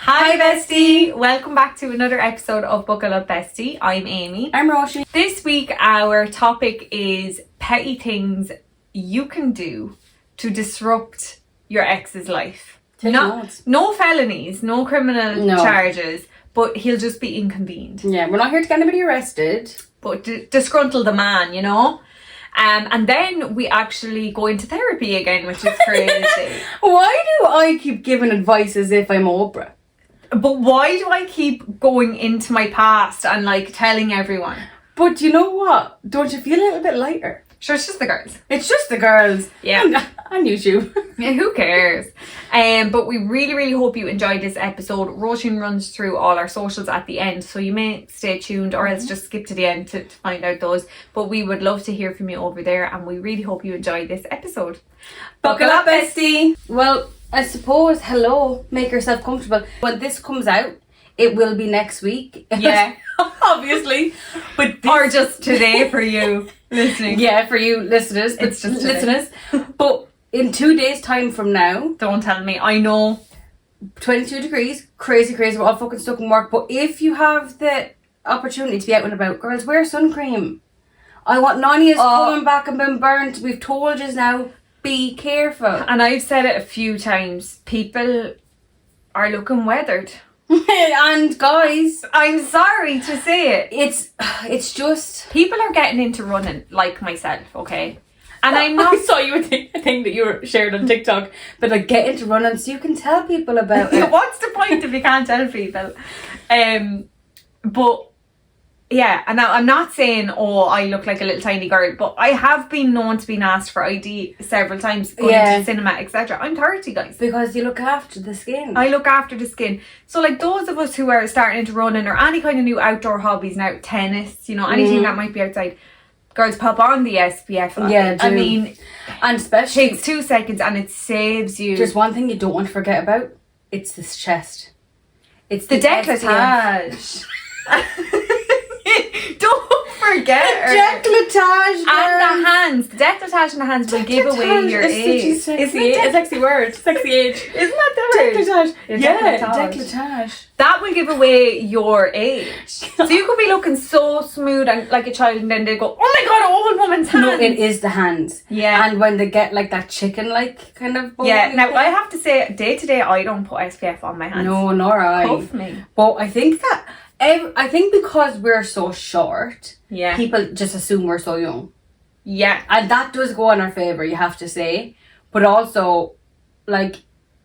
Hi Bestie! Welcome back to another episode of Buckle Up Bestie. I'm Amy. I'm Roshi. This week our topic is petty things you can do to disrupt your ex's life. No felonies, no criminal charges, but he'll just be inconvenient. Yeah, we're not here to get anybody arrested. But disgruntle the man, you know? And then we actually go into therapy again, which is crazy. Why do I keep giving advice as if I'm Oprah? But why do I keep going into my past and like telling everyone? But you know what? Don't you feel a little bit lighter? Sure, it's just the girls. It's just the girls. Yeah. And you too. Yeah, who cares? But we really hope you enjoyed this episode. Roisin runs through all our socials at the end, so you may stay tuned or else just skip to the end to find out those. But we would love to hear from you over there, and we really hope you enjoyed this episode. Buckle up, Bestie! Well, I suppose, make yourself comfortable. When this comes out, it will be next week. Yeah. Obviously. But or just today for you listening. Yeah, for you listeners. It's just listeners. But in 2 days' time from now... Don't tell me. I know. 22 degrees. Crazy. We're all fucking stuck in work. But if you have the opportunity to be out and about, girls, wear sun cream. I want Nani is coming back and been burnt. We've told you now. Be careful. And I've said it a few times. People are looking weathered. And guys, I'm sorry to say it. It's just... People are getting into running like myself, okay? And I'm not... I saw you a thing that you shared on TikTok, but like get into running so you can tell people about it. What's the point if you can't tell people? But yeah, and now I'm not saying, I look like a little tiny girl, but I have been known to be asked for ID several times going to the cinema, etc. I'm 30, guys. Because you look after the skin. I look after the skin. So like those of us who are starting into running or any kind of new outdoor hobbies now, tennis, anything that might be outside, girls, pop on the SPF. Yeah, do. I mean, and especially it takes 2 seconds and it saves you. There's one thing you don't want to forget about. It's this chest. It's the décolletage. Don't forget the décolletage, and the hands. The décolletage and the hands will give away your age. It's a sexy word. Sexy age. Isn't that the word? Décolletage. Yeah, décolletage. That will give away your age. So you could be looking so smooth and like a child, and then they go, "Oh my god, an old woman's hands." No, it is the hands. Yeah. And when they get like that chicken-like kind of. Yeah. Now I have to say, day to day, I don't put SPF on my hands. No, nor I. Cuff me. But I think that. I think because we're so short, people just assume we're so young. Yeah. And that does go in our favour, you have to say. But also, like,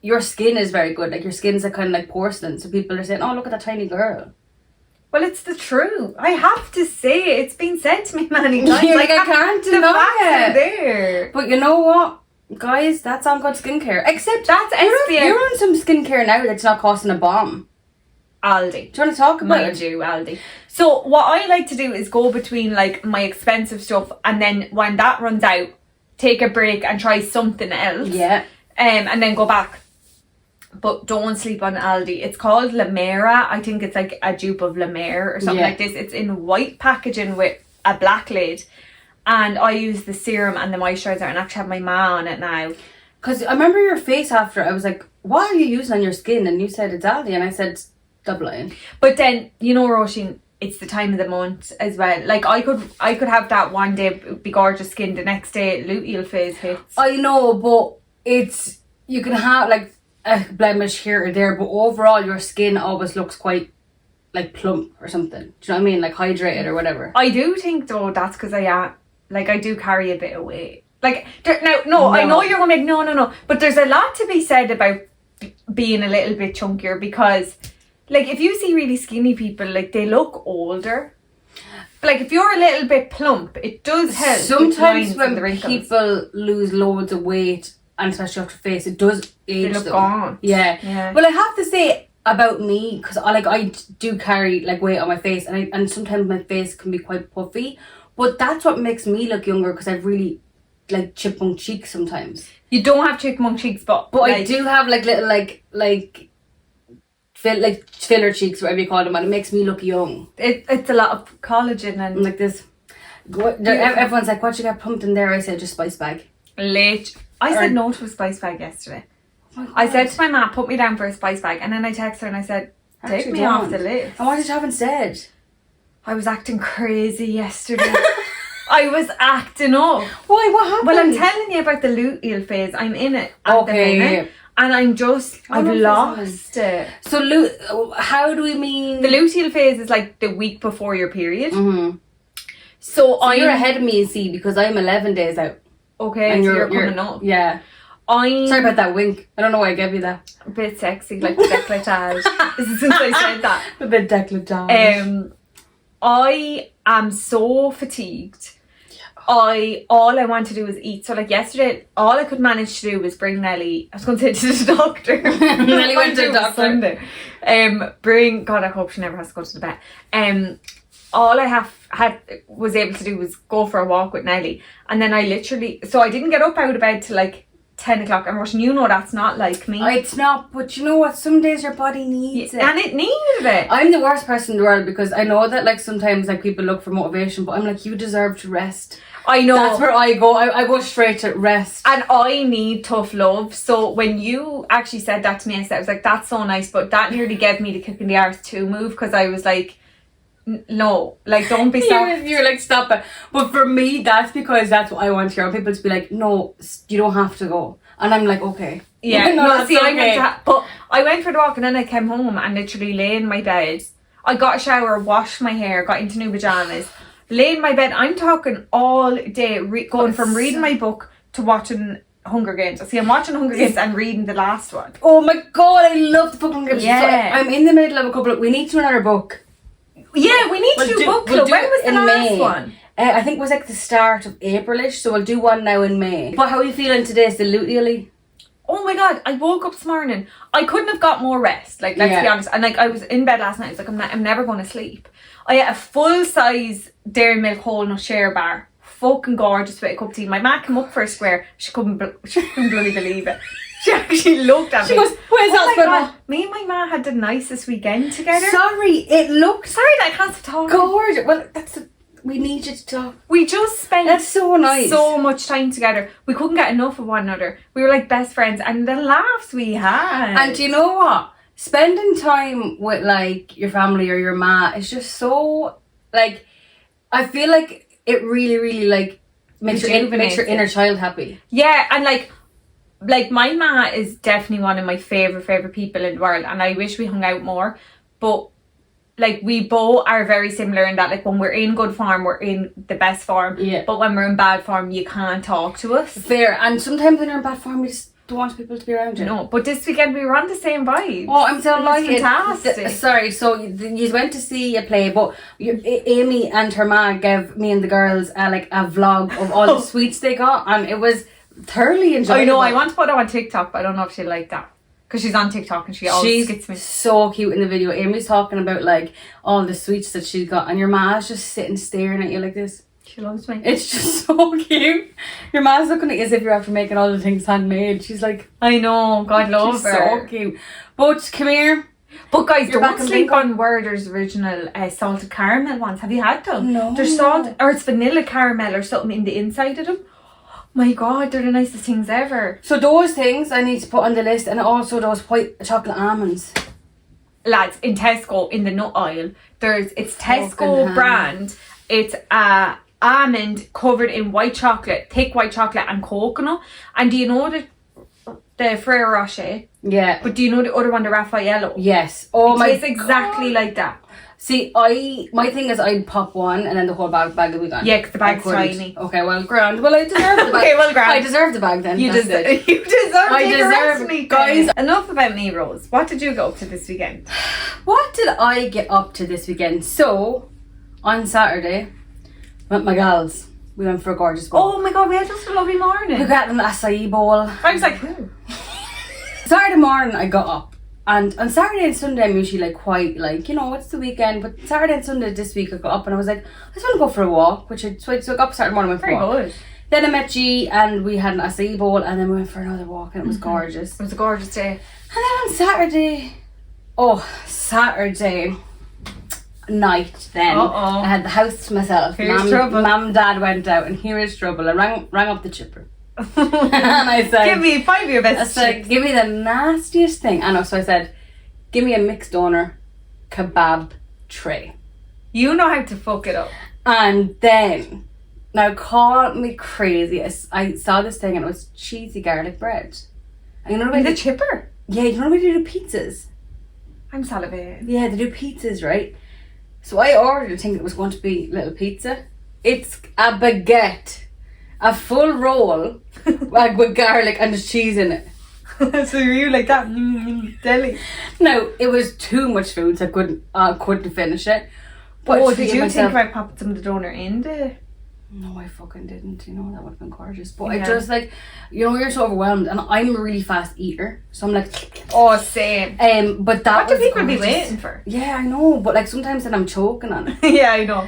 your skin is very good. Like, your skin's kind of like porcelain. So people are saying, oh, look at that tiny girl. Well, it's the truth. I have to say it. It's been said to me many times. Yeah, like I can't deny it. There. But you know what? Guys, that's on good skincare. Except that's SPF. You're on some skincare now that's not costing a bomb. Aldi. Do you want to talk about it? Mind you, Aldi. So what I like to do is go between like my expensive stuff, and then when that runs out, take a break and try something else. Yeah. And then go back. But don't sleep on Aldi. It's called La Mera. I think it's like a dupe of La Mer or something like this. It's in white packaging with a black lid. And I use the serum and the moisturiser, and actually have my ma on it now. Because I remember your face after. I was like, what are you using on your skin? And you said it's Aldi, and I said double in. But then, Roisin, it's the time of the month as well. Like I could have that one day be gorgeous skin, the next day luteal phase hits. I know, but you can have like a blemish here or there, but overall your skin always looks quite like plump or something. Do you know what I mean? Like hydrated or whatever. I do think though that's because I do carry a bit of weight. Like no, I know you're gonna be like no, but there's a lot to be said about being a little bit chunkier, because like if you see really skinny people, like they look older. Like if you're a little bit plump, it does help. Sometimes when people lose loads of weight, and especially off their face, it does age they look them. gaunt. Yeah. Well, I have to say about me, because I do carry like weight on my face, and sometimes my face can be quite puffy, but that's what makes me look younger, because I've really like chipmunk cheeks sometimes. You don't have chipmunk cheeks, but like, I do have like little like filler cheeks, whatever you call them, and it makes me look young. It's a lot of collagen and like this. Everyone's like, what you got pumped in there? I said, just spice bag. I said no to a spice bag yesterday. I said to my mum, put me down for a spice bag, and then I texted her and I said, take Actually me off don't. the list. And what did you have instead? I was acting crazy yesterday. I was acting up. Why? What happened? Well, I'm telling you about the luteal phase. I'm in it at the minute. And I'm just, I've lost it. So, how do we mean? The luteal phase is like the week before your period. Mm-hmm. So you're ahead of me, you see, because I'm 11 days out. Okay, and so you're coming up. Yeah. Sorry about that wink. I don't know why I gave you that. A bit sexy, like the décolletage. This is since I said that. A bit décolletage. I am so fatigued. All I want to do is eat. So like yesterday, all I could manage to do was bring Nelly. I was going to say to the doctor. Nelly went to the doctor. Sunday. God, I hope she never has to go to the vet. All I was able to do was go for a walk with Nelly, and then I didn't get up out of bed till like 10 o'clock. And Russian, you know that's not like me. It's not, but you know what? Some days your body needs it. And it needed it. I'm the worst person in the world because I know that like sometimes like people look for motivation, but I'm like, you deserve to rest. I know. That's where I go. I go straight to rest. And I need tough love. So when you actually said that to me, I was like, that's so nice. But that nearly gave me the kick in the arse to move, because I was like, no, like, don't be soft. You're like, stop it. But for me, that's because that's what I want to hear. People to be like, no, you don't have to go. And I'm like, okay. Yeah, no, see, okay. But I went for the walk and then I came home and literally lay in my bed. I got a shower, washed my hair, got into new pajamas, lay in my bed. I'm talking all day, going from reading my book to watching Hunger Games. See, I'm watching Hunger Games and reading the last one. Oh my god, I love the fucking Hunger Games. Yeah. So I'm in the middle of a couple we need to do another book. Yeah, we need to do book club. When was the last one? I think it was like the start of Aprilish, so we'll do one now in May. But how are you feeling today? Is the luteally? Oh my god, I woke up this morning. I couldn't have got more rest, like, let's be honest. And like, I was in bed last night, I was like, I'm never going to sleep. I had a full size Dairy Milk whole nut share bar. Fucking gorgeous with a cup of tea. My ma came up for a square. She couldn't bloody believe it. She actually looked at me. She goes, where's that? Me and my ma had the nicest weekend together. Sorry, it looks that I can't talk. gorgeous. Well, we need you to talk. We just spent That's so nice. So much time together. We couldn't get enough of one another. We were like best friends, and the laughs we had. And do you know what? Spending time with like your family or your ma is just so like, I feel like it really, really like makes your inner child happy. Yeah, and like my ma is definitely one of my favorite people in the world, and I wish we hung out more. But like, we both are very similar in that, like, when we're in good form, we're in the best form. Yeah. But when we're in bad form, you can't talk to us. Fair. And sometimes when you're in bad form, you just don't want people to be around you. No, but this weekend we were on the same vibe. Oh, I'm delighted. Fantastic. Sorry, so you went to see a play, but Amy and her ma gave me and the girls like a vlog of all the sweets they got, and it was thoroughly enjoyable. I know, I want to put it on TikTok, but I don't know if she'll like that. Because she's on TikTok and she always gets me. So cute in the video. Amy's talking about like all the sweets that she got, and your ma's just sitting staring at you like this. She loves me. It's just so cute. Your ma's looking at you as if you're after making all the things handmade. She's like, I know, God love her. So cute. But come here. But guys, don't sleep on Werther's original salted caramel ones. Have you had them? No. They're salt, or it's vanilla caramel or something in the inside of them. My god, they're the nicest things ever. So those things I need to put on the list, and also those white chocolate almonds. Lads, in Tesco, in the nut aisle, it's Tesco brand. It's almond covered in white chocolate, thick white chocolate and coconut. And do you know the Ferrero Rocher? Yeah. But do you know the other one, the Raffaello? Yes. Oh my god. It's exactly like that. See, my thing is I'd pop one and then the whole bag will be gone. Yeah, because the bag's tiny. Okay, well, grand. Well, I deserve the bag. Okay, well, grand. I deserve the bag then. You deserve it. Guys, enough about me, Rose. What did you get up to this weekend? What did I get up to this weekend? So, on Saturday, with my gals, we went for a gorgeous walk. Oh my god, we had just a lovely morning. We got an acai bowl. I was like, who? Saturday morning, I got up. And on Saturday and Sunday, I'm usually like quite like, you know, it's the weekend. But Saturday and Sunday this week, I got up and I was like, I just want to go for a walk. So I got up Saturday morning, went for a walk. Very good. Then I met G and we had an acai bowl, and then we went for another walk, and it was gorgeous. It was a gorgeous day. And then on Saturday night then, I had the house to myself. Here's trouble. Mum and Dad went out, and here is trouble. I rang up the chipper. And I said, give me 5 of your I best said, chicks. give me the nastiest thing. I know, so I said, give me a mixed doner kebab tray. You know how to fuck it up. And then, now call me crazy, I saw this thing and it was cheesy garlic bread. And you know what In the chipper. Yeah, you know what they do pizzas? I'm salivating. Yeah, they do pizzas, right? So I ordered a thing that was going to be little pizza. It's a baguette. A full roll like with garlic and there's cheese in it. So you like that deli? No, it was too much food, so I couldn't finish it. But Oh, I did treated you myself- think about popping some of the donor in the... No, I fucking didn't. You know, that would have been gorgeous. But I Yeah. just like, you know, you're so overwhelmed, and I'm a really fast eater, so I'm like, Oh, same. but that What do was people be gorgeous. waiting for? Yeah, I know, but like sometimes then I'm choking on it. Yeah, I know.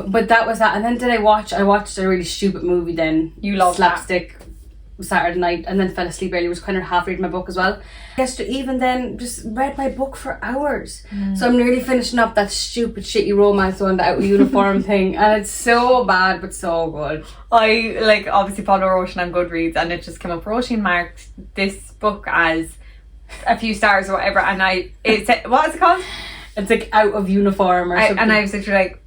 But that was that, and then I watched a really stupid movie. Then You love slapstick Saturday night, and then fell asleep early. Was kind of half reading my book as well. Yesterday, even then, just read my book for hours. So I'm nearly finishing up that stupid shitty romance one, the out of uniform thing, and it's so bad but so good. I like obviously follow Roisin on Goodreads, and it just came up. Roisin marked this book as a few stars or whatever, and it's what is it called? It's like out of uniform or something. And I was literally like,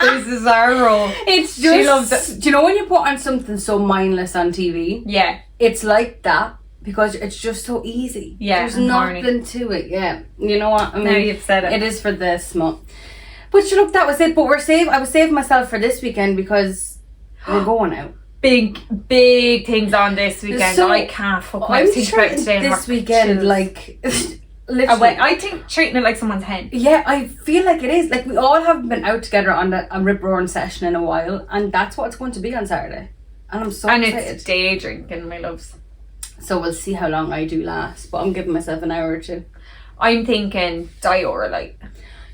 this is our role. It's just, She loves it. do you know when you put on something so mindless on TV? Yeah. It's like that because it's just so easy. Yeah, There's and nothing horny. to it. Yeah, you know what I mean. Now you've said it. It is for this smut. But you look, that was it. But I was saving myself for this weekend because we're going out. Big things on this weekend. So, I can't fuck my I'm think about treating today. and this work weekend chills. like literally. I think treating it like someone's hen. Yeah, I feel like it is. Like we all haven't been out together on a rip roaring session in a while, and that's what it's going to be on Saturday. And I'm so And excited. it's day drinking, my loves. So we'll see how long I do last, but I'm giving myself an hour or two. I'm thinking dior like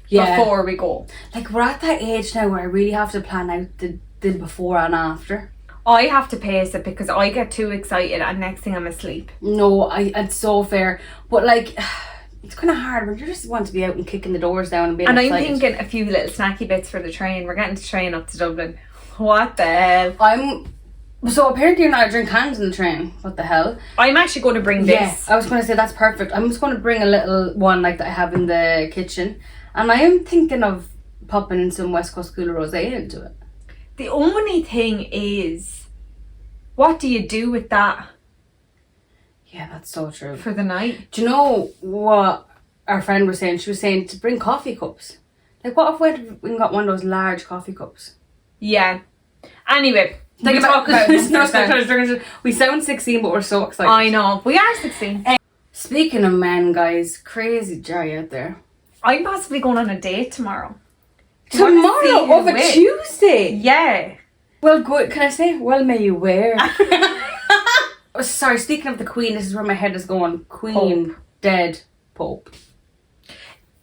Yeah. before we go. Like we're at that age now where I really have to plan out the before and after. I have to pace it because I get too excited and next thing I'm asleep. No, it's so fair. But like it's kind of hard when you just want to be out and kicking the doors down and being And excited. I'm thinking a few little snacky bits for the train. We're getting to train up to Dublin. What the hell? So apparently you're not allowed to drink cans in the train. What the hell? I'm actually going to bring this. Yes, I was going to say that's perfect. I'm just going to bring a little one like that I have in the kitchen. And I am thinking of popping some West Coast Cooler Rosé into it. The only thing is, what do you do with that Yeah, that's so true. for the night? Do you know what our friend was saying? She was saying to bring coffee cups. Like what if we got one of those large coffee cups? Yeah. Anyway, Think we talk about this. it. We sound 16 but we're so excited. I know. We are 16. Speaking of men, guys, crazy Jerry out there. I'm possibly going on a date tomorrow. Do you want to see Tomorrow who of a with? Tuesday. Yeah. Well, good. Can I say, well, may you wear. Oh, sorry, speaking of the Queen, this is where my head is going. Queen, Pope. dead, Pope.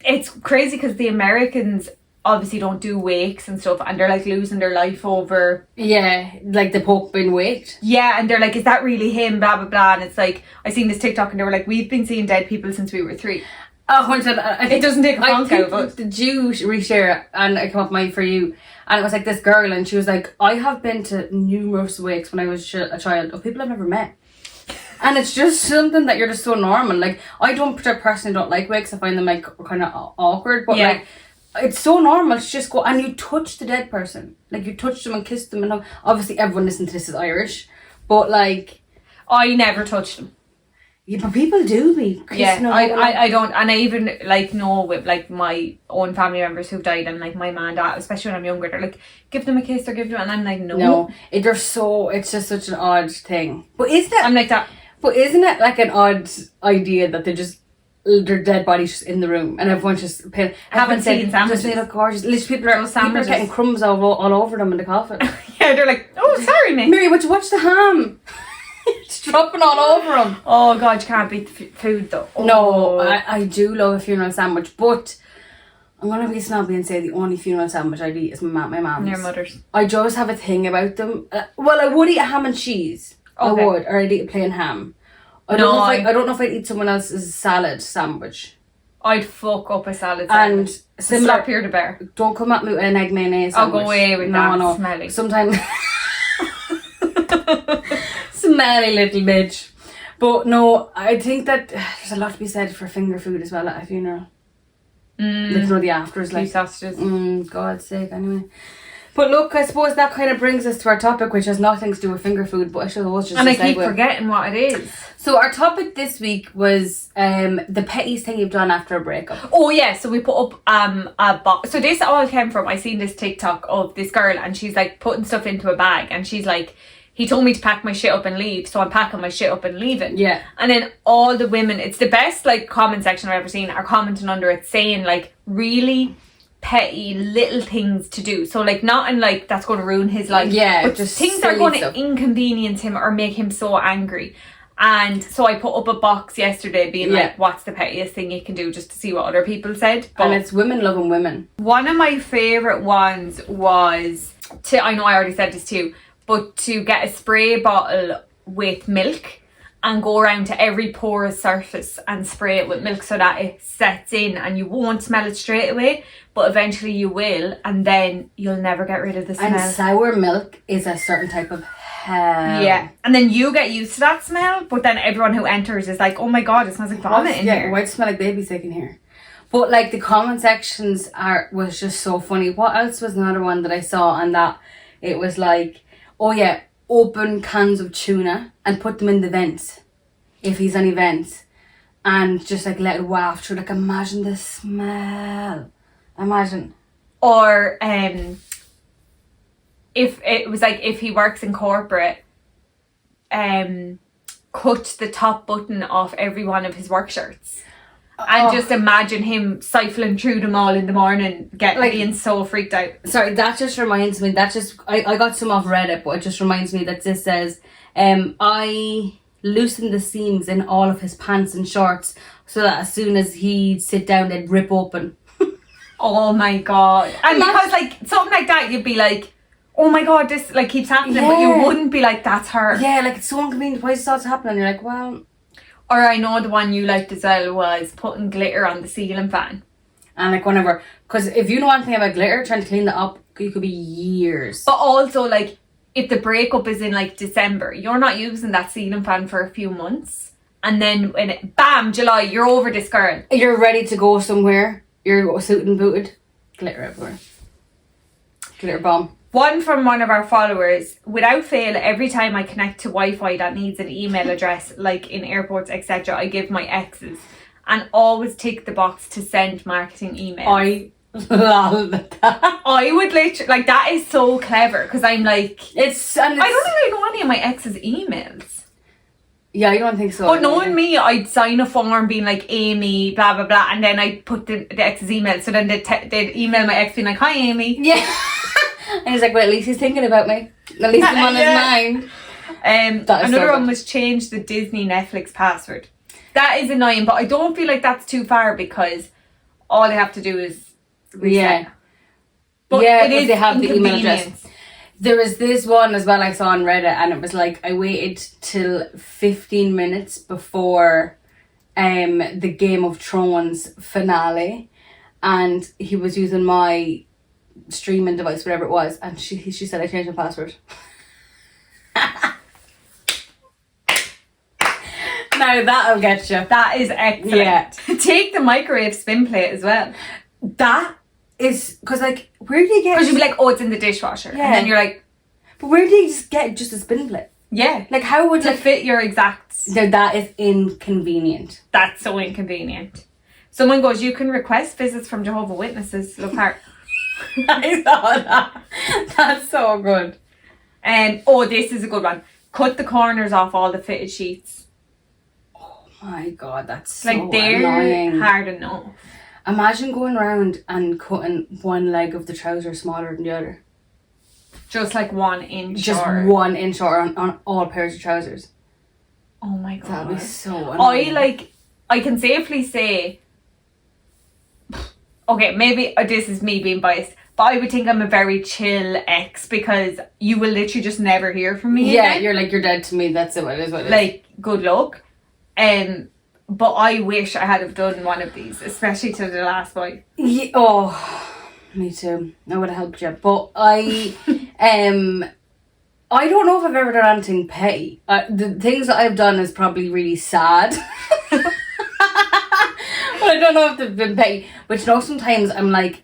It's crazy because the Americans obviously don't do wakes and stuff, and they're like losing their life over. Yeah, like the Pope being waked. Yeah, and they're like, is that really him? Blah blah blah. And it's like, I seen this TikTok and they were like, we've been seeing dead people since we were 3. Oh, I It doesn't take a I funk think out of it. the Jew reshare it, and it came up mine for you, and it was like this girl, and she was like, I have been to numerous wakes when I was a child of people I've never met. And it's just something that you're just so normal. Like, I personally don't like wakes. I find them like kind of awkward. But Yeah. like, it's so normal to just go and you touch the dead person. Like, you touch them and kiss them. And obviously everyone listening to this is Irish. But like, I never touched them. yeah, but people do be kissing Yeah, them. I don't, and I even like know with like my own family members who've died, and like my mum and dad, especially when I'm younger, they're like, give them a kiss or give them, and I'm like, no. it's just such an odd thing. But is that? I'm like that. But isn't it like an odd idea that their dead bodies just in the room and everyone's just Having tea and sandwiches. Just they look gorgeous. Literally, people are sandwiches. getting crumbs all over them in the coffin. Yeah, they're like, oh, sorry, mate. Mary, would you watch the ham? It's dropping all over them. Oh God, you can't beat the food though. Oh. No, I do love a funeral sandwich, but I'm gonna be snobby and say the only funeral sandwich I'd eat is my mum's. Your mother's. I just have a thing about them. Well, I would eat a ham and cheese. Okay. I would, or I'd eat a plain ham. I don't know if I'd eat someone else's salad sandwich. I'd fuck up a salad And sandwich. similar, Slap here to bear. don't come at me with an egg mayonnaise I'll sandwich. go away with that smelly. Sometimes Smelly little bitch. But no, I think that there's a lot to be said for finger food as well at a funeral. Like, the afters, like sausages. God's sake, anyway. But look, I suppose that kind of brings us to our topic, which has nothing to do with finger food, but I suppose just. And I keep forgetting what it is. So our topic this week was the pettiest thing you've done after a breakup. Oh yeah, so we put up a box. So this all came from, I seen this TikTok of this girl, and she's like putting stuff into a bag, and she's like, he told me to pack my shit up and leave, so I'm packing my shit up and leaving. Yeah. And then all the women, it's the best like comment section I've ever seen, are commenting under it saying like really petty little things to do. So like not in like that's going to ruin his life. Yeah, but just things that are going stuff. to inconvenience him or make him so angry. And so I put up a box yesterday being like, what's the pettiest thing you can do, just to see what other people said. But and it's women loving women. one of my favourite ones was I know I already said this to you, but to get a spray bottle with milk and go around to every porous surface and spray it with milk so that it sets in and you won't smell it straight away, but eventually you will, and then you'll never get rid of the smell. And sour milk is a certain type of hell. Yeah, and then you get used to that smell, but then everyone who enters is like, oh my god, it smells like vomit in here. Why does it smell like baby sick in here? But like the comment sections was just so funny. What else was another one that I saw, and that it was like, oh yeah, open cans of tuna and put them in the vents if he's on events, and just like let it waft through. Like, imagine the smell. Imagine. Or if it was like, if he works in corporate, cut the top button off every one of his work shirts. And just imagine him siphoning through them all in the morning, being so freaked out. Sorry, that just reminds me, I got some off Reddit, but it just reminds me that this says, I loosened the seams in all of his pants and shorts so that as soon as he'd sit down, they'd rip open. Oh my god. And because like something like that, you'd be like, oh my god, this like keeps happening, but you wouldn't be like, that's her. Yeah, like it's so inconvenient. Why does that happen? And you're like, well. Or I know the one you liked as well was putting glitter on the ceiling fan. And like whenever, because if you know anything about glitter, trying to clean that up, you could be years. But also like, if the breakup is in like December, you're not using that ceiling fan for a few months, and then when July, you're over this girl. You're ready to go somewhere. You're suited and booted. Glitter everywhere. Glitter bomb. One from one of our followers: without fail, every time I connect to Wi-Fi that needs an email address, like in airports, etc., I give my exes, and always tick the box to send marketing emails. I love that. I would literally, like, that is so clever, because I'm like, I don't think I know any of my exes' emails. Yeah, I don't think so. But knowing me, I'd sign a form being like, Amy, blah, blah, blah, and then I'd put the ex's email, so then they'd email my ex being like, hi, Amy. Yeah. And he's like, well, at least he's thinking about me. At least I'm on his mind. Another one was change the Disney Netflix password. That is annoying, but I don't feel like that's too far, because all they have to do is reset. Yeah. But yeah, it is they have the email address. inconvenience. There was this one as well I saw on Reddit, and it was like, I waited till 15 minutes before the Game of Thrones finale, and he was using my streaming device, whatever it was, and she said I changed my password. Now that'll get you. That is excellent. Yeah. Take the microwave spin plate as well. That is, because like, where do you get? Because you'd be like, oh, it's in the dishwasher. Yeah. And then you're like, but where do you just get just a spin plate? yeah. Like, how would To fit your exact... No, that is inconvenient. That's so inconvenient. Someone goes, you can request visits from Jehovah's Witnesses. Look hard. I saw that. That's so good. Oh, this is a good one. Cut the corners off all the fitted sheets. Oh my god, that's so Like, they're annoying. hard enough. Imagine going around and cutting one leg of the trouser smaller than the other. Just like 1 inch Just short. 1 inch short on all pairs of trousers. Oh my god. That'd be so annoying. I can safely say, okay, maybe this is me being biased, but I would think I'm a very chill ex, because you will literally just never hear from me Yeah, again. you're dead to me. That's it. What it is. What it is. Like, good luck. But I wish I had have done one of these, especially to the last wife. Yeah, oh, me too. I would have helped you, but I I don't know if I've ever done anything petty. The things that I've done is probably really sad. But I don't know if they've been petty. But you know, sometimes I'm like,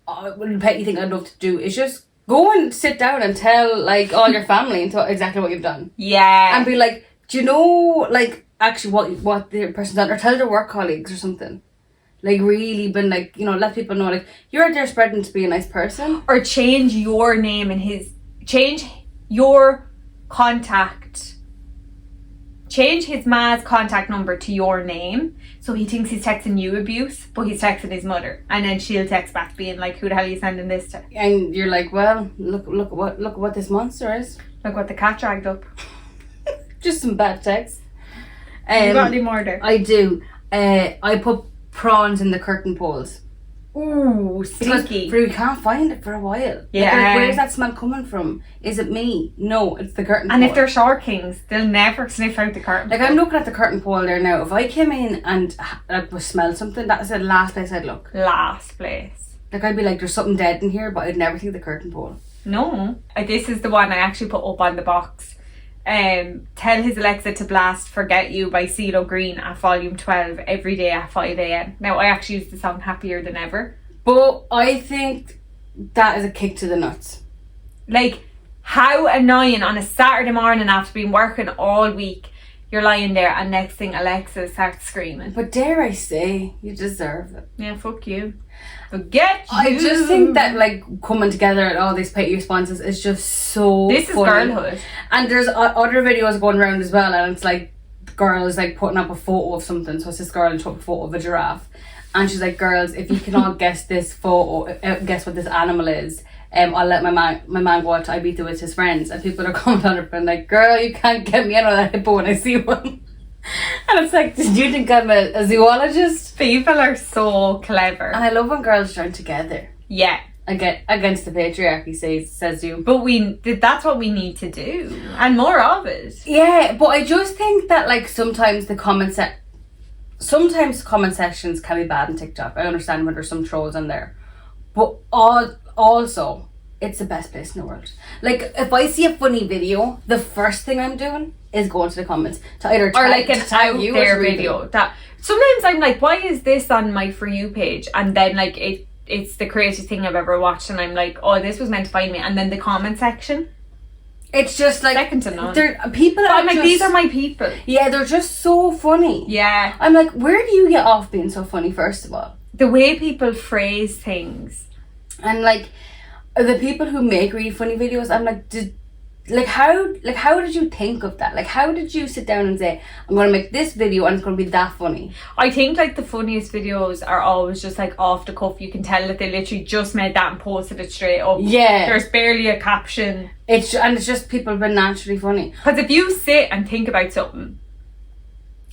the petty thing I'd love to do is just go and sit down and tell like all your family and exactly what you've done. Yeah. And be like, do you know like actually what the person's done, or tell their work colleagues or something. Like really been like, you know, let people know like you're out there spreading to be a nice person. Or change your name and change your contact. Change his ma's contact number to your name, so he thinks he's texting you abuse, but he's texting his mother, and then she'll text back being like, "Who the hell are you sending this to?" And you're like, well, look what this monster is. Look what the cat dragged up. Just some bad text. You got any more there? I do. I put prawns in the curtain poles. Ooh, stinky. Because we can't find it for a while. Yeah. Like, where's that smell coming from? Is it me? No, it's the curtain And pole. if they're Shore Kings, they'll never sniff out the curtain. Like, I'm looking at the curtain pole there now. If I came in and like was smelled something, that's the last place I'd look. Last place. Like, I'd be like, there's something dead in here, but I'd never think the curtain pole. No. This is the one I actually put up on the box. Tell his Alexa to blast Forget You by CeeLo Green at volume 12 every day at 5 a.m. Now, I actually use the song Happier Than Ever. But I think that is a kick to the nuts. Like, how annoying on a Saturday morning after being working all week, you're lying there and next thing Alexa starts screaming. But dare I say, you deserve it. Yeah, fuck you. Forget you. I just think that like coming together and all these petty responses is just so This is funny. girlhood. And there's other videos going around as well, and it's like girls like putting up a photo of something. So it's this girl and she took a photo of a giraffe, and she's like, girls, if you can all guess this photo, guess what this animal is, I'll let my man go out to Ibiza with his friends. And people are coming on her and like, girl, you can't get me out of that hippo when I see one. And it's like, did you think I'm a zoologist? People are so clever. And I love when girls join together. Yeah. Against the patriarchy, says you. But that's what we need to do. And more of it. Yeah, but I just think that like sometimes comment sections can be bad on TikTok. I understand when there's some trolls in there. But also, it's the best place in the world. Like, if I see a funny video, the first thing I'm doing is going to the comments to either Or like an tag out you there or video. That sometimes I'm like, why is this on my For You page? And then like it's the craziest thing I've ever watched, and I'm like, oh, this was meant to find me. And then the comment section, it's just like second to none. People I'm like, these are my people. Yeah, they're just so funny. Yeah. I'm like, where do you get off being so funny, first of all? The way people phrase things. And like the people who make really funny videos, I'm like, how did you think of that? Like, how did you sit down and say, I'm going to make this video and it's going to be that funny? I think like the funniest videos are always just like off the cuff. You can tell that they literally just made that and posted it straight up. Yeah. There's barely a caption. It's just people being naturally funny. Because if you sit and think about something,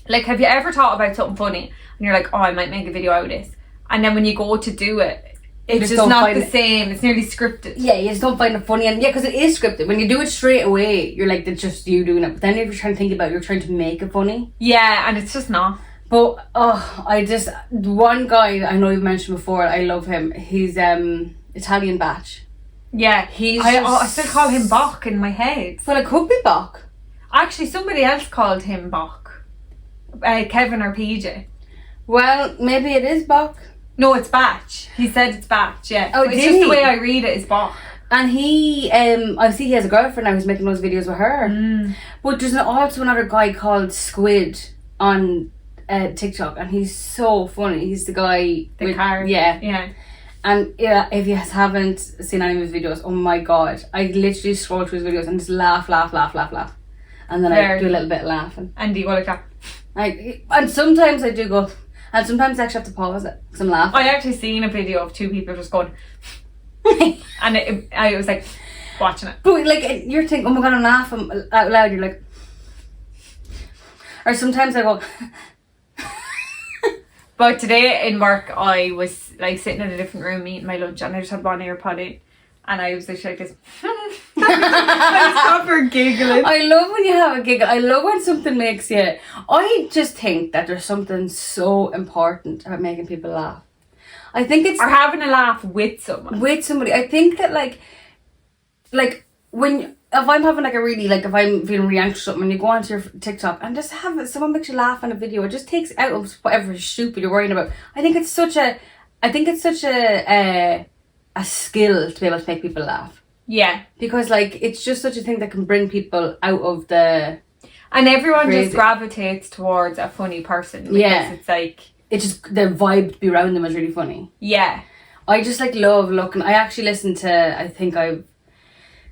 like, have you ever thought about something funny and you're like, oh, I might make a video out of this, and then when you go to do it, it's just not the same. It's nearly scripted. Yeah, you just don't find it funny. And yeah, because it is scripted. When you do it straight away, you're like, it's just you doing it. But then if you're trying to think about it, you're trying to make it funny. Yeah, and it's just not. But one guy I know you've mentioned before, I love him. He's Italian Batch. Yeah, I still call him Bach in my head. Well, it could be Bach. Actually, somebody else called him Bach. Kevin or PJ. Well, maybe it is Bach. No, it's Batch. He said it's Batch, yeah. Oh, it's just the way I read it is Bach. And he, I see he has a girlfriend now who's making those videos with her. But there's also another guy called Squid on TikTok, and he's so funny. He's the guy The car. Yeah. And yeah, if you haven't seen any of his videos, oh my god, I literally scroll through his videos and just laugh. And then I do a little bit of laughing. And do you go like that? And sometimes I do go, and sometimes I actually have to pause it because I'm laughing. I actually seen a video of two people just going and I was like watching it. But like, you're thinking, oh my god, I'm laughing out loud, you're like, or sometimes I go But today in work I was like sitting in a different room eating my lunch, and I just had one AirPod in and I was literally like this I stop her giggling. I love when you have a giggle. I love when something makes you, I just think that there's something so important about making people laugh. I think it's, or having a laugh with someone. with somebody. I think that like when if I'm having like a really, like if I'm feeling really anxious or something, and you go onto your TikTok and just have someone makes you laugh on a video, it just takes out of whatever stupid you're worrying about. I think it's such a skill to be able to make people laugh. Yeah. Because like it's just such a thing that can bring people out of the... And everyone just gravitates towards a funny person. Because it's like... It's just the vibe to be around them is really funny. Yeah. I just like love looking... I actually listened to... I think I've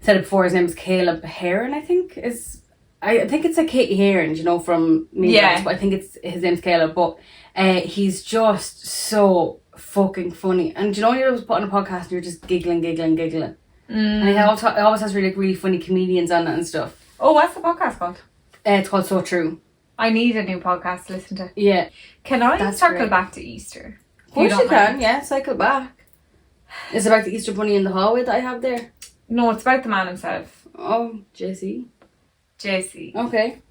said it before. His name is Caleb Heron, I think. I think it's like Katie Heron, you know, from... Yeah. But I think his name's Caleb. But he's just so fucking funny. And you know when you're just putting a podcast and you're just giggling. And he always has really funny comedians on it and stuff. Oh, what's the podcast called? It's called So True. I need a new podcast to listen to. Yeah. Can I circle back to Easter? Of course you can, yeah, cycle back. It's about the Easter bunny in the hallway that I have there. No, it's about the man himself. Oh, JC. Okay.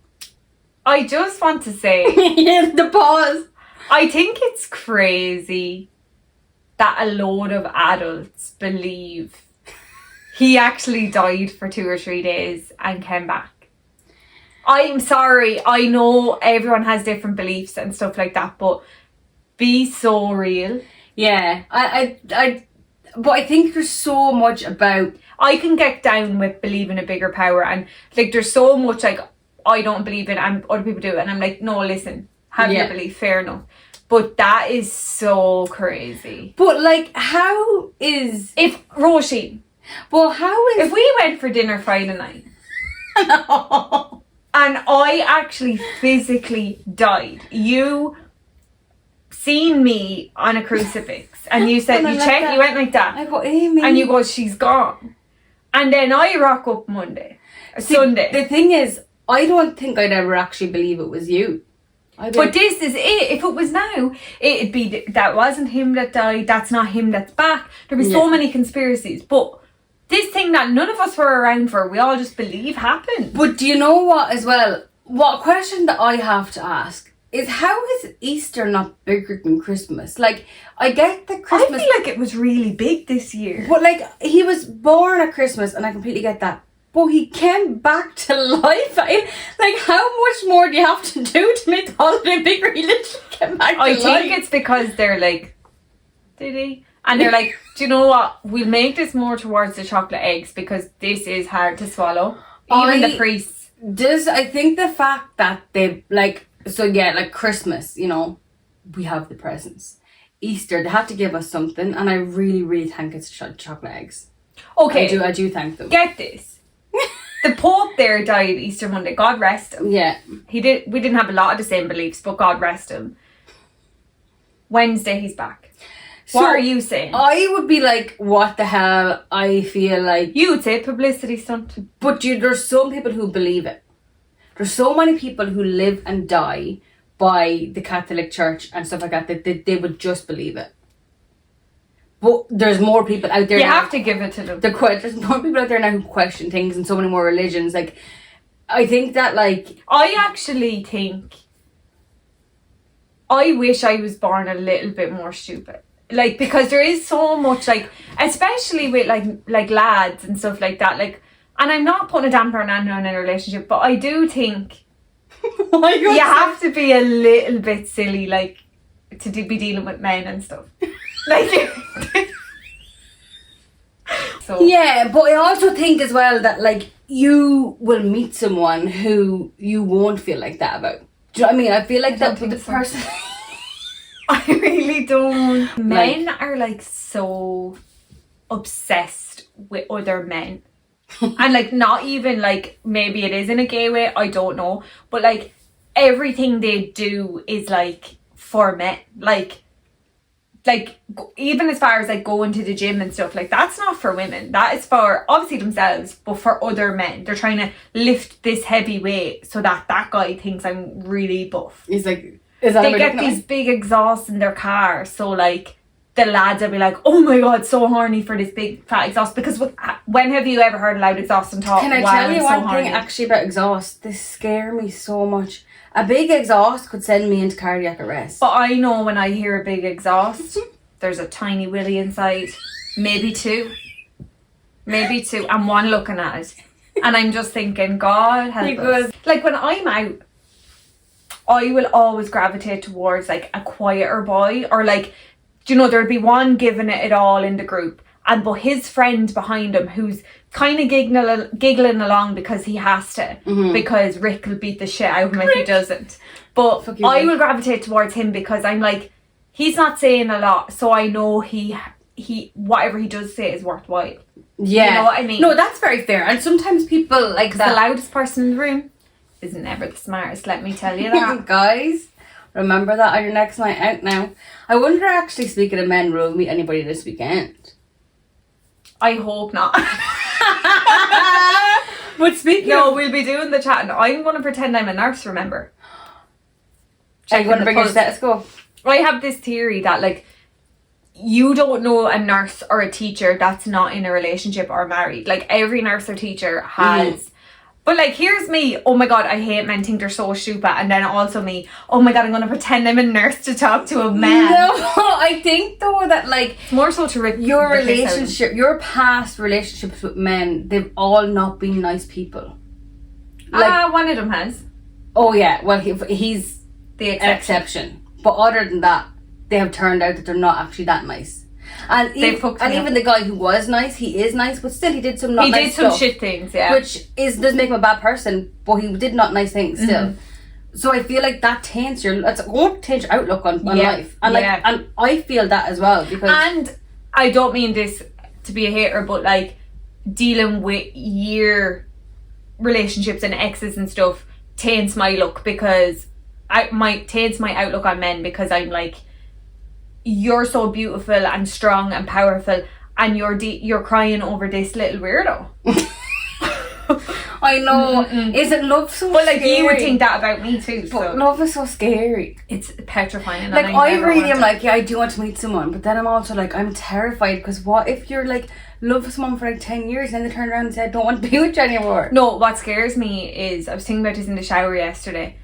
I just want to say... Yeah, the pause. I think it's crazy that a load of adults believe he actually died for 2 or 3 days and came back. I'm sorry, I know everyone has different beliefs and stuff like that, but be so real. Yeah, but I think there's so much about... I can get down with believing a bigger power, and like there's so much like I don't believe in and other people do, and I'm like, no, listen, have your belief, fair enough. But that is so crazy. But like, how is... If Roisin... Well, how is... If we went for dinner Friday night... No. And I actually physically died. You seen me on a crucifix and you said, you checked, you went like that. I go, Amy. And you go, she's gone. And then I rock up Sunday. The thing is, I don't think I'd ever actually believe it was you. But this is it. If it was now, it'd be that wasn't him that died, that's not him that's back. There'd be so many conspiracies. But this thing that none of us were around for, we all just believe happened. But do you know what as well? What question that I have to ask is, how is Easter not bigger than Christmas? Like, I get that Christmas... I feel like it was really big this year. But like, he was born at Christmas and I completely get that. But he came back to life. Like, how much more do you have to do to make the holiday bigger? He literally came back to life. I think it's because they're like, did he? And they're like, do you know what? We'll make this more towards the chocolate eggs because this is hard to swallow. Even the priests. I think the fact that they, like, so yeah, like Christmas, you know, we have the presents. Easter, they have to give us something. And I really, really think it's chocolate eggs. Okay. I do thank them. Get this. The Pope there died Easter Monday. God rest him. Yeah. We didn't have a lot of the same beliefs, but God rest him. Wednesday he's back. What are you saying? I would be like, what the hell? I feel like... You would say publicity stunt. But there's some people who believe it. There's so many people who live and die by the Catholic Church and stuff like that they would just believe it. But there's more people out there. You have to give it to them. There's more people out there now who question things, and so many more religions. Like, I think that, like... I actually think... I wish I was born a little bit more stupid. Like, because there is so much, like, especially with, like lads and stuff like that. Like, and I'm not putting a damper on anyone in a relationship, but I do think you have to be a little bit silly, like, to be dealing with men and stuff. Like, so. Yeah, but I also think as well that, like, you will meet someone who you won't feel like that about. Do you know what I mean? I feel like that the person... I really don't. Men are like so obsessed with other men. And like, not even like, maybe it is in a gay way, I don't know. But like, everything they do is like for men. Like even as far as like going to the gym and stuff, like that's not for women. That is for obviously themselves, but for other men. They're trying to lift this heavy weight so that guy thinks I'm really buff. He's like... They get these big exhausts in their car, so like the lads will be like, oh my god, so horny for this big fat exhaust. Because when have you ever heard a loud exhaust and talk? Can I tell you one thing actually about exhaust? They scare me so much. A big exhaust could send me into cardiac arrest. But I know when I hear a big exhaust, there's a tiny willy inside, maybe two, and one looking at it. And I'm just thinking, God help Because- us. Like when I'm out, I will always gravitate towards like a quieter boy, or like, do you know, there'd be one giving it all in the group, and but his friend behind him who's kind of giggling along because he has to, because Rick will beat the shit out of him if he doesn't. But Fuck you, I Rick. will gravitate towards him because I'm like, he's not saying a lot, so I know he whatever he does say is worthwhile. Yeah. You know what I mean? No, that's very fair. And sometimes people like The that. loudest person in the room is never the smartest, let me tell you that. Guys, remember that on your next night out now. I wonder, actually, speaking of men, will we meet anybody this weekend? I hope not. But speaking No, of... we'll be doing the chat, and I'm going to pretend I'm a nurse, remember? Are you going to the bring your pulse. stethoscope? I have this theory that, like, you don't know a nurse or a teacher that's not in a relationship or married. Like, every nurse or teacher has... But, like, here's me, oh my God, I hate men, think they're so stupid. And then also me, oh my God, I'm going to pretend I'm a nurse to talk to a man. No, I think, though, that, like, It's more so to rip your the piss out of them. relationship, your past relationships with men, they've all not been nice people. Like, One of them has. oh yeah, well, he's The an exception. But other than that, they have turned out that they're not actually that nice. And, fucked and me even up. the guy who was nice, he is nice, but still he did some not He nice did some stuff, shit things, yeah. which does make him a bad person, but he did not nice things still. Mm-hmm. So I feel like that taints it's going to change your outlook on Yeah, life. And like, yeah. and I feel that as well, because And I don't mean this to be a hater, but like dealing with year relationships and exes and stuff taints my look, because taints my outlook on men, because I'm like, you're so beautiful and strong and powerful, and you're crying over this little weirdo. I know, isn't love so But like, scary? you would think that about me too, so But love is so scary. it's petrifying. Like, and I never really want am to- like, yeah, I do want to meet someone, but then I'm also like, I'm terrified, because what if you're like, love someone for like 10 years and they turn around and say, I don't want to be with you anymore? No, what scares me is, I was thinking about this in the shower yesterday.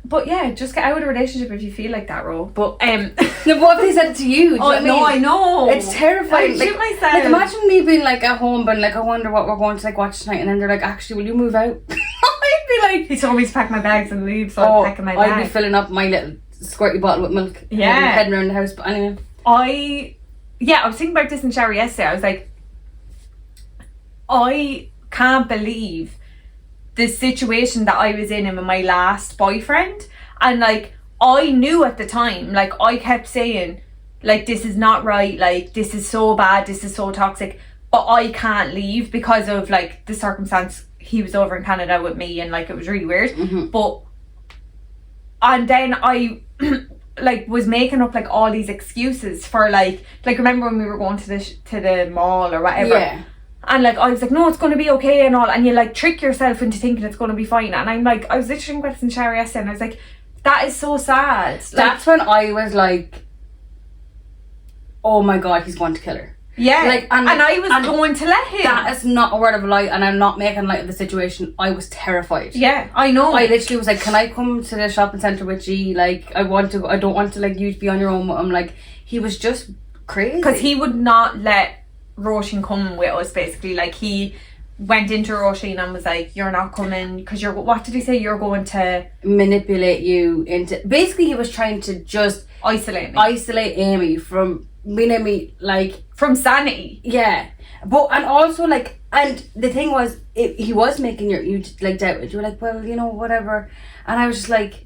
But yeah, just get out of a relationship if you feel like that, Ro. But No, but what if they said it to you? Do you know what I mean? no, I know. It's terrifying. I Like, shit myself. like, imagine me being like at home, but like, I wonder what we're going to like watch tonight, and then they're like, actually, will you move out? I'd be like, He told me to pack my bags and leave, so oh, I'm packing my I'd be bag. filling up my little squirty bottle with milk. Yeah. And heading around the house. But anyway, I was thinking about this in the shower yesterday. I was like, I can't believe the situation that I was in with my last boyfriend. And like, I knew at the time, like, I kept saying, like, this is not right, like, this is so bad, this is so toxic, but I can't leave because of like the circumstance. He was over in Canada with me, and like, it was really weird. But and then I like was making up like all these excuses for like remember when we were going to the mall or whatever. yeah. And like, I was like, no, it's going to be okay and all, and you like trick yourself into thinking it's going to be fine. And I'm like, I was literally about this in the shower yesterday, and I was like, that is so sad. Like, That's when I was like, oh my God, he's going to kill her. yeah, like, and I was and going to let him. That is not a word of a lie, and I'm not making light of the situation. I was terrified. Yeah, I know. I literally was like, can I come to the shopping centre with you? Like, I don't want to like you to be on your own. I'm like, he was just crazy. Because he would not let Roisin come with us, basically. Like, he went into Roisin and was like, you're not coming, because you're, what did he say, you're going to manipulate you into, basically he was trying to just isolate me isolate Amy from being Amy, like, from sanity. yeah. But, and also like, and the thing was, he was making you like doubt it. You were like, well, you know, whatever. And I was just like,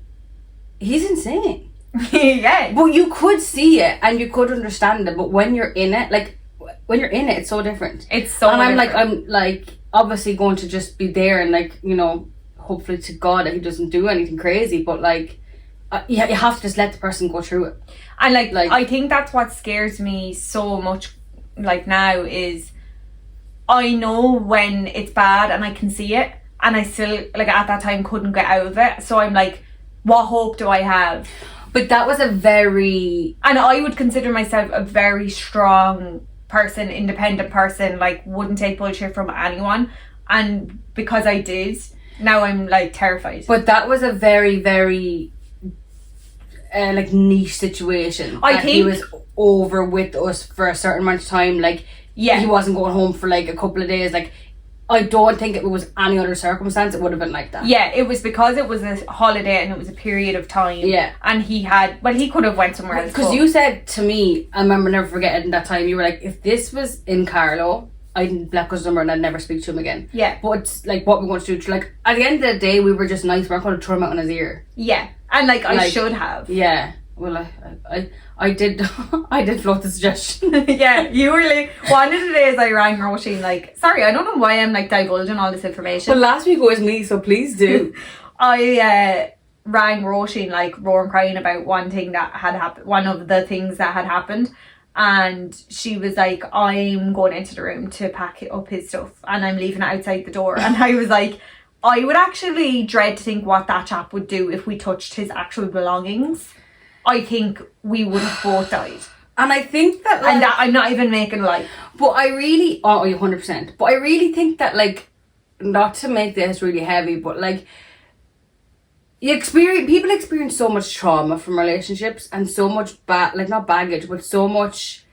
he's insane. Yeah, But you could see it and you could understand it, but when you're in it, like, when you're in it, it's so different. it's so And different. I'm like obviously going to just be there and like, you know, hopefully to God that he doesn't do anything crazy, but like, you have to just let the person go through it. And like, Like- I think that's what scares me so much, like, now, is I know when it's bad and I can see it, and I still, like, at that time couldn't get out of it. So I'm like, what hope do I have? But that was a very, And I would consider myself a very strong person, independent person, like, wouldn't take bullshit from anyone. And because I did, now I'm like terrified. but that was a very, very like niche situation. I that he think- was over with us for a certain amount of time. Like, Yeah. he wasn't going home for like a couple of days. Like, I don't think it was any other circumstance it would have been like that. Yeah, it was because it was a holiday and it was a period of time. Yeah. And he could have went somewhere else. Because you said to me, I remember never forgetting that time, you were like, if this was in Carlo, I'd block his number and I'd never speak to him again. Yeah. But it's like, what we want to do, like, at the end of the day, we were just nice. We're not going to throw him out in his ear. Yeah. And like I should have. Yeah. Well, I did I did float the suggestion. Yeah, you were like, one of the days I rang Roisin, like, sorry, I don't know why I'm like divulging all this information. Well, last week was me, so please do. I rang Roisin, like, roaring crying about one thing that had happened, one of the things that had happened. And she was like, I'm going into the room to pack up his stuff and I'm leaving it outside the door. And I was like, I would actually dread to think what that chap would do if we touched his actual belongings. I think we would have both died. And I think that, like, and that, I'm not even making light. But I really, 100%. But I really think that, like, not to make this really heavy, but like, people experience so much trauma from relationships and so much not baggage, but so much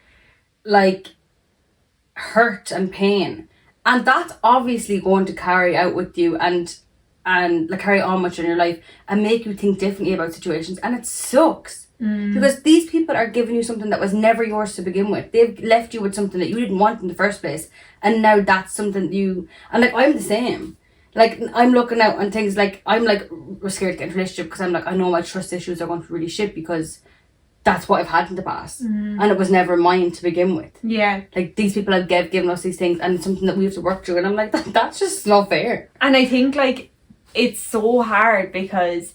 like hurt and pain, and that's obviously going to carry out with you and like carry on much in your life and make you think differently about situations, and it sucks. Because these people are giving you something that was never yours to begin with. They've left you with something that you didn't want in the first place, and now that's something and like, I'm the same. Like, I'm looking out on things, like, I'm like scared to get into a relationship because I'm like, I know my trust issues are going to be really shit because that's what I've had in the past, and it was never mine to begin with. Yeah. Like, these people have given us these things, and it's something that we have to work through, and I'm like, that's just not fair. And I think, like, it's so hard because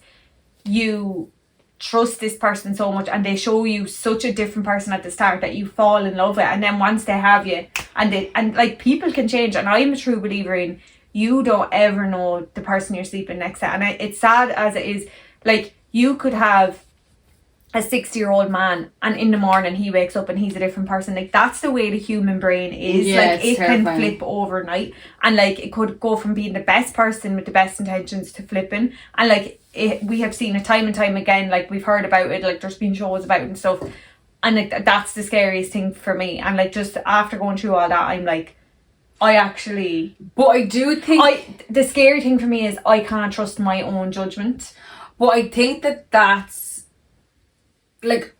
you trust this person so much and they show you such a different person at the start that you fall in love with, and then once they have you, and like, people can change, and I'm a true believer in you don't ever know the person you're sleeping next to. And it's sad as it is, like, you could have a 60-year-old man and in the morning he wakes up and he's a different person. Like, that's the way the human brain is. Yeah, like, it terrifying. can flip overnight, and like, it could go from being the best person with the best intentions to flipping. And like, we have seen it time and time again. Like, we've heard about it, like, there's been shows about it and stuff, and like, that's the scariest thing for me. And like, just after going through all that, I'm like, but I do think the scary thing for me is I can't trust my own judgment. But I think that's, like,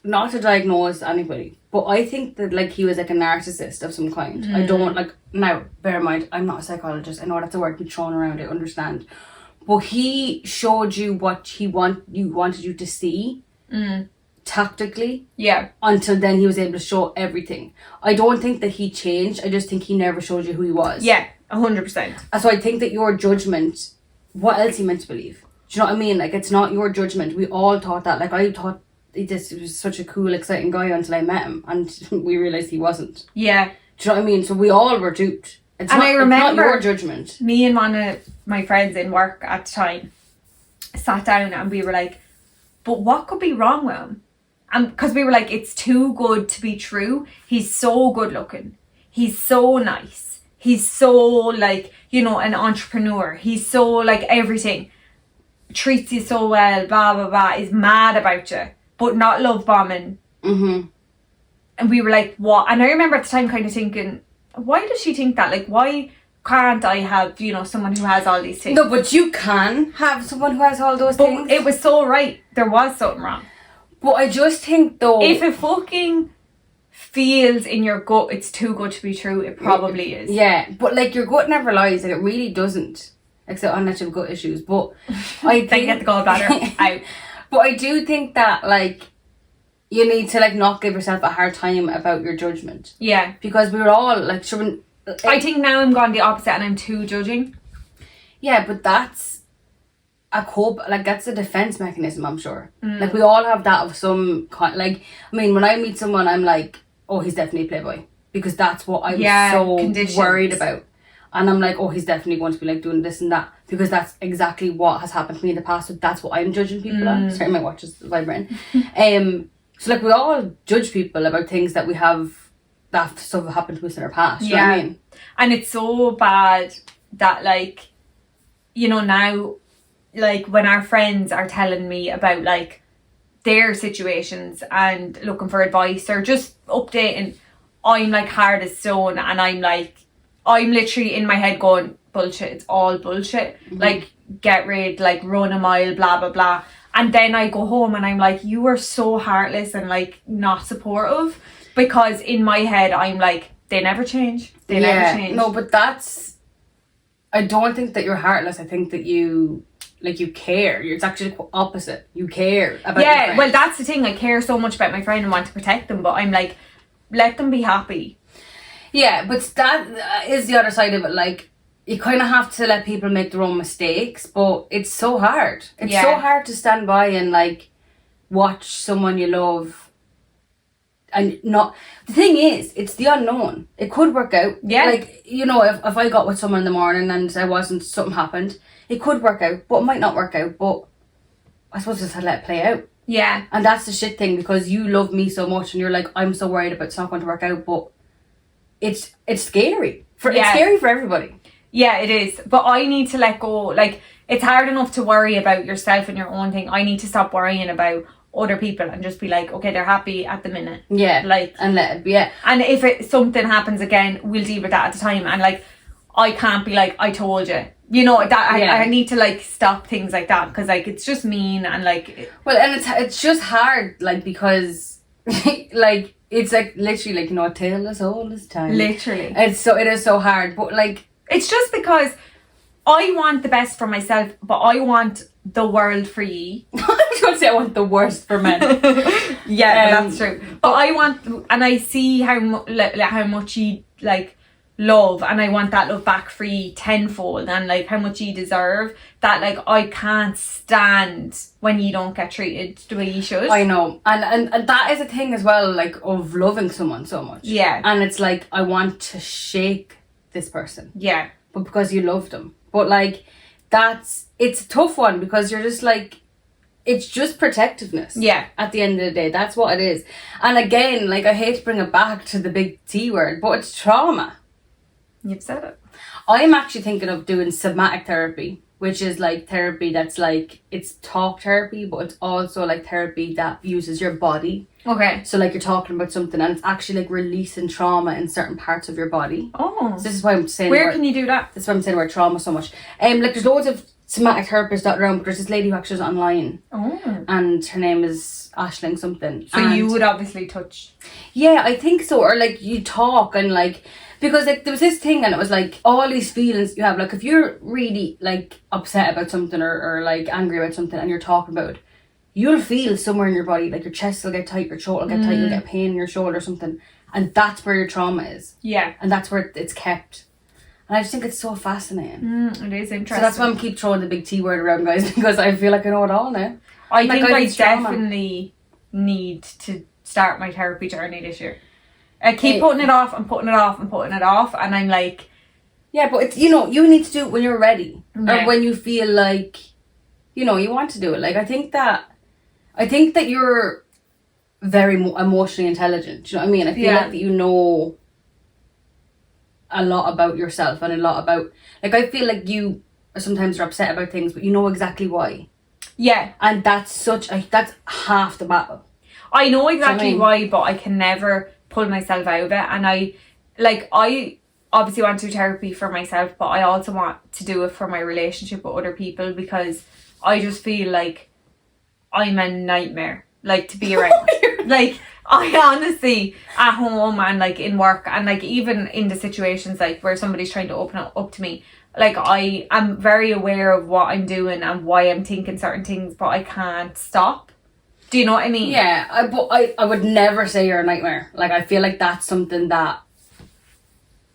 not to diagnose anybody, but I think that, like, he was like a narcissist of some kind. I don't, like, now, bear in mind, I'm not a psychologist. I know that's a word to be thrown around, I understand. But he showed you what wanted you to see. Tactically, yeah, until then he was able to show everything. I don't think that he changed. I just think he never showed you who he was. Yeah, 100%. So I think that your judgment, what else you meant to believe? Do you know what I mean? Like, it's not your judgment. We all thought that. Like, I thought he was such a cool, exciting guy until I met him, and we realised he wasn't. Yeah. Do you know what I mean? So we all were duped. I remember it's not your judgment. Me and one of my friends in work at the time sat down and we were like, but what could be wrong with him? And because we were like, it's too good to be true. He's so good looking. He's so nice. He's so, like, you know, an entrepreneur. He's so, like, everything. Treats you so well, blah, blah, blah. Is mad about you, but not love bombing. And we were like, what? And I remember at the time kind of thinking, why does she think that? Like, why can't I have, you know, someone who has all these things? No, but you can have someone who has all those things. It was so right. There was something wrong. But I just think, though, if it fucking feels in your gut it's too good to be true, it probably is. Yeah, but like, your gut never lies. Like, it really doesn't, except unless you have gut issues. But I think then get the gallbladder out. But I do think that, like, you need to, like, not give yourself a hard time about your judgment. Yeah, because we were all like, I think now I'm gone the opposite and I'm too judging. Yeah, but that's that's a defense mechanism, I'm sure. Like, we all have that of some kind. Like, I mean, when I meet someone, I'm like, oh, he's definitely a playboy, because that's what I was so worried about. And I'm like, oh, he's definitely going to be like doing this and that, because that's exactly what has happened to me in the past. So that's what I'm judging people on. Sorry, my watch is vibrating. So like, we all judge people about things that we have, that stuff happened to us in our past. You know what I mean? And it's so bad that, like, you know, now, like, when our friends are telling me about, like, their situations and looking for advice or just updating, I'm like hard as stone, and I'm like, I'm literally in my head going, bullshit, it's all bullshit. Like, get rid, like, run a mile, blah, blah, blah. And then I go home and I'm like, you are so heartless and, like, not supportive. Because in my head, I'm like, they never change. They never change. No, but that's... I don't think that you're heartless. I think that you care. It's actually the opposite. You care about your friends. Well, that's the thing. I care so much about my friend and want to protect them. But I'm like, let them be happy. Yeah, but that is the other side of it. Like, you kind of have to let people make their own mistakes, but it's so hard. It's so hard to stand by and, like, watch someone you love and not... The thing is, it's the unknown. It could work out. Yeah. Like, you know, if I got with someone in the morning and something happened, it could work out, but it might not work out, but I suppose just let it play out. Yeah. And that's the shit thing, because you love me so much and you're like, I'm so worried about it's not going to work out, but it's scary. It's scary for everybody. Yeah, it is. But I need to let go. Like, it's hard enough to worry about yourself and your own thing. I need to stop worrying about other people and just be like, okay, they're happy at the minute. Yeah. Like, and let it be. Yeah. And if something happens again, we'll deal with that at the time. And, like, I can't be like, I told you. You know, that I need to, like, stop things like that, because, like, it's just mean and, like... Well, and it's just hard, like, because, like, it's, like, literally, like, you know, a tale as old as time. Literally. It is so hard, but, like... It's just because I want the best for myself, but I want the world for ye. I was going to say I want the worst for men. That's true. But I want... And I see how much ye, like... love, and I want that love back for you tenfold, and like how much you deserve that. Like, I can't stand when you don't get treated the way you should. I know, and that is a thing as well, like, of loving someone so much. Yeah. And it's like, I want to shake this person. Yeah. But because you loved them. But like, it's a tough one, because you're just like, it's just protectiveness. Yeah. At the end of the day, that's what it is. And again, like, I hate to bring it back to the big T word, but it's trauma. You've said it. I'm actually thinking of doing somatic therapy, which is like therapy that's like, it's talk therapy, but it's also like therapy that uses your body. Okay. So like, you're talking about something and it's actually like releasing trauma in certain parts of your body. Oh. So this is why I'm saying... Where can you do that? This is why I'm saying about trauma so much. Like, there's loads of somatic therapists dotted around, but there's this lady who actually does it online. Oh. And her name is Aisling something. So you would obviously touch... Yeah, I think so. Or like, you talk and like... Because, like, there was this thing and it was, like, all these feelings you have. Like, if you're really, like, upset about something or like, angry about something and you're talking about it, you'll feel somewhere in your body, like, your chest will get tight, your throat will get tight, you'll get pain in your shoulder or something. And that's where your trauma is. Yeah. And that's where it's kept. And I just think it's so fascinating. It is interesting. So that's why I'm keep throwing the big T word around, guys, because I feel like I know it all now. I think I definitely need to start my therapy journey this year. I keep putting it off and putting it off and putting it off, and I'm like... Yeah, but it's, you know, you need to do it when you're ready. Yeah. Or when you feel like, you know, you want to do it. Like, I think that you're very emotionally intelligent. Do you know what I mean? I feel like that you know a lot about yourself and a lot about... Like, I feel like you sometimes are upset about things, but you know exactly why. Yeah. And that's that's half the battle. I know exactly why, but I can never pull myself out of it. And I obviously want to do therapy for myself, but I also want to do it for my relationship with other people, because I just feel like I'm a nightmare, like, to be around. Like, I honestly, at home and like in work and like even in the situations like where somebody's trying to open up to me, like, I am very aware of what I'm doing and why I'm thinking certain things, but I can't stop. Do you know what I mean? Yeah, but I would never say you're a nightmare. Like, I feel like that's something that...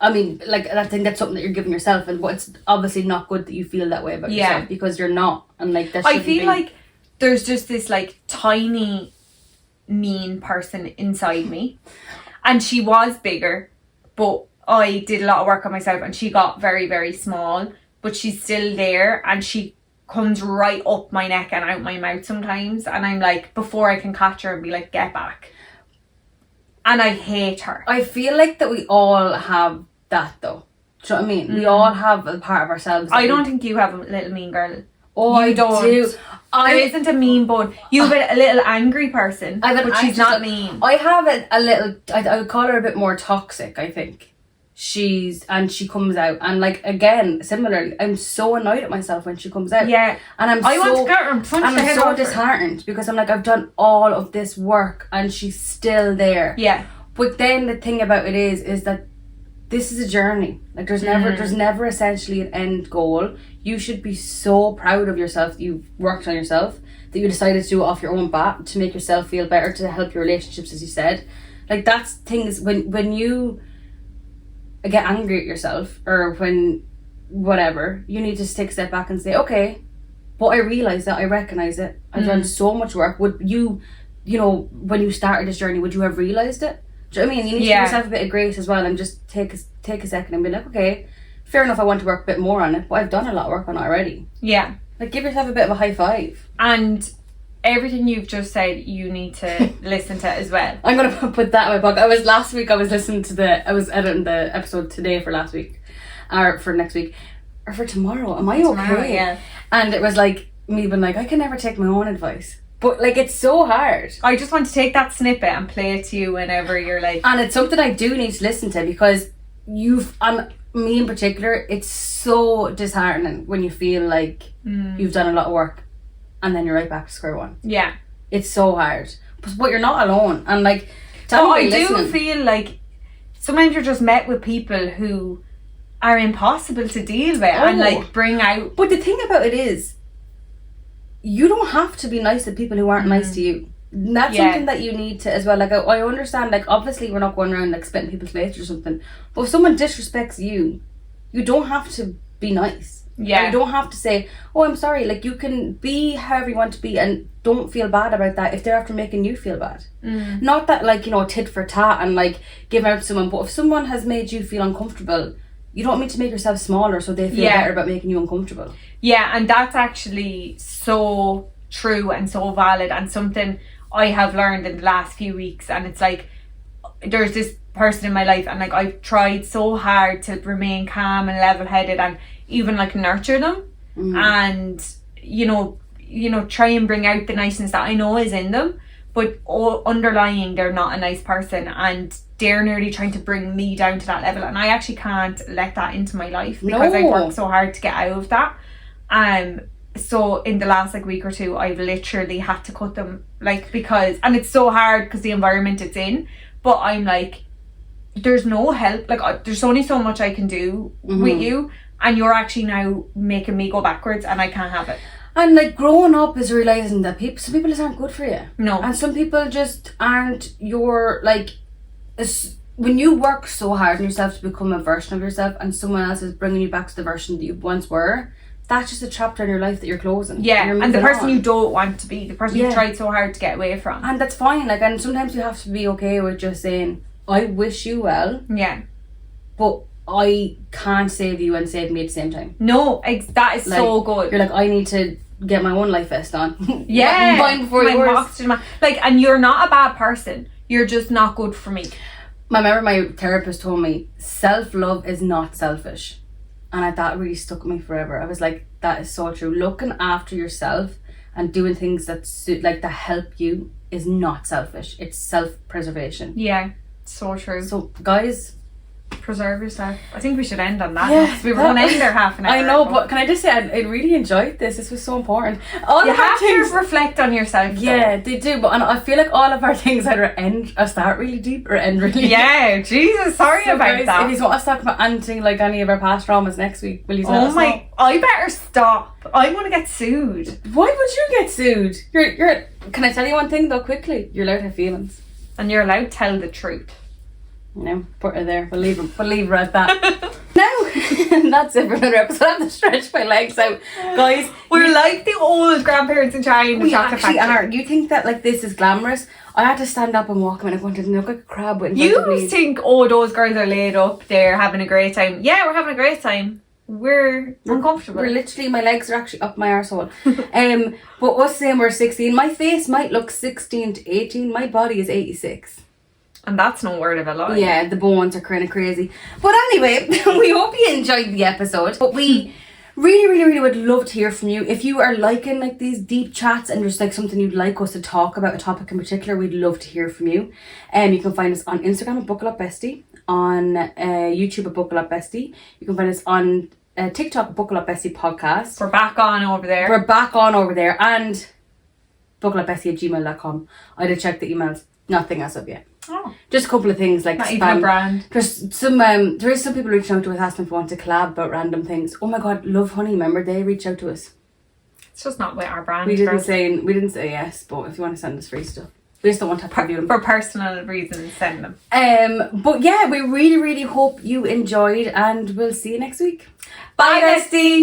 I mean, like, I think that's something that you're giving yourself, but it's obviously not good that you feel that way about yourself, because you're not. And, like, that I feel like there's just this, like, tiny, mean person inside me. And she was bigger, but I did a lot of work on myself, and she got very, very small. But she's still there, and she comes right up my neck and out my mouth sometimes, and I'm like, before I can catch her and be like, get back. And I hate her. I feel like that we all have that, though. Do you know what I mean? We all have a part of ourselves. I don't think you have a little mean girl. Oh, I don't. There isn't a mean bone. You have a little angry person, but she's not mean. I have a little... I would call her a bit more toxic, I think. she comes out, and like again, similarly, I'm so annoyed at myself when she comes out. Yeah. And I want to get her and punch the head so off her. disheartened because I'm like, I've done all of this work and she's still there. Yeah. But then the thing about it is that this is a journey. Like there's never essentially an end goal. You should be so proud of yourself that you've worked on yourself, that you decided to do it off your own bat to make yourself feel better, to help your relationships, as you said. Like that's things when you get angry at yourself, or when whatever, you need to just take a step back and say, okay, but I realise that, I recognise it, I've done so much work. Would you know, when you started this journey, would you have realised it? Do you know what I mean? You need to give yourself a bit of grace as well, and just take a second and be like, okay, fair enough, I want to work a bit more on it, but I've done a lot of work on it already. Yeah. Like, give yourself a bit of a high five. And everything you've just said, you need to listen to as well. I'm going to put that in my book. I was editing the episode today for last week, or for next week, or for tomorrow. Am I okay? Yeah. And it was like, me being like, I can never take my own advice. But like, it's so hard. I just want to take that snippet and play it to you whenever you're like... And it's something I do need to listen to, because me in particular, it's so disheartening when you feel like you've done a lot of work and then you're right back to square one. Yeah. It's so hard. But you're not alone. And like, I do feel like sometimes you're just met with people who are impossible to deal with and like bring out... But the thing about it is, you don't have to be nice to people who aren't nice to you. That's something that you need to as well. Like, I understand, like, obviously we're not going around like spitting people's faces or something, but if someone disrespects you, you don't have to be nice. Yeah. You don't have to say, oh, I'm sorry. Like, you can be however you want to be and don't feel bad about that if they're after making you feel bad. Not that, like, you know, tit for tat and like give out to someone, but if someone has made you feel uncomfortable, you don't mean to make yourself smaller so they feel better about making you uncomfortable. Yeah, and that's actually so true and so valid, and something I have learned in the last few weeks. And it's like, there's this person in my life, and like I've tried so hard to remain calm and level-headed and even like nurture them and you know try and bring out the niceness that I know is in them, but underlying they're not a nice person, and they're nearly trying to bring me down to that level, and I actually can't let that into my life because I've worked so hard to get out of that. So in the last like week or two, I've literally had to cut them, like, because, and it's so hard because the environment it's in, but I'm like, there's no help, like there's only so much I can do with you, and you're actually now making me go backwards, and I can't have it. And like, growing up is realising that some people just aren't good for you. No. And some people just aren't your, like, when you work so hard on yourself to become a version of yourself, and someone else is bringing you back to the version that you once were, that's just a chapter in your life that you're closing. Yeah, and the person you don't want to be, the person you tried so hard to get away from. And that's fine, like, and sometimes you have to be okay with just saying, I wish you well. Yeah. But I can't save you and save me at the same time. No, that is like, so good. You're like, I need to get my one life vest on. Yeah. Mine before yours. Like, and you're not a bad person. You're just not good for me. I remember my therapist told me, self-love is not selfish. And that really stuck with me forever. I was like, that is so true. Looking after yourself and doing things that that help you is not selfish. It's self-preservation. Yeah, so true. So guys, preserve yourself. I think we should end on that. Yeah, we were going to end there half an hour. I know, but can I just say, I really enjoyed this. This was so important. You have to reflect on yourself. Yeah, they do. But I feel like all of our things either start really deep or end really deep. Yeah, Jesus, sorry about guys, that. If you want us to talk about anything, like any of our past traumas next week, will you let us know? I better stop. I'm going to get sued. Why would you get sued? You're. Can I tell you one thing though, quickly? You're allowed to have feelings. And you're allowed to tell the truth. No, put her there. We'll leave her at that. Now, that's it for another episode. I have to stretch my legs out, guys. We're like the old grandparents in China in the chocolate factory. We actually are. You think that like this is glamorous? I had to stand up and walk, and I wanted to look like a crab. You think, oh, those girls are laid up, they're having a great time. Yeah, we're having a great time. We're uncomfortable. We're literally, my legs are actually up my arsehole. But us saying we're 16, my face might look 16 to 18. My body is 86. And that's no word of a lie. Yeah, the bones are kind of crazy. But anyway, we hope you enjoyed the episode. But we really would love to hear from you. If you are liking like these deep chats and there's like something you'd like us to talk about, a topic in particular, we'd love to hear from you. You can find us on Instagram at Buckle Up Bestie, on YouTube at Buckle Up Bestie. You can find us on TikTok, Buckle Up Bestie Podcast. We're back on over there. And buckleupbestie@gmail.com. I did check the emails. Nothing as of yet. Oh. Just a couple of things like Not spam. even a brand. There's some there is some people reaching out to us asking if we want to collab about random things. Oh my god, Love Honey, remember they reached out to us. It's just not with our brand. We didn't say yes, but if you want to send us free stuff. We just don't want to have to review them. For personal reasons, send them. But yeah, we really hope you enjoyed and we'll see you next week. Bye, Bestie!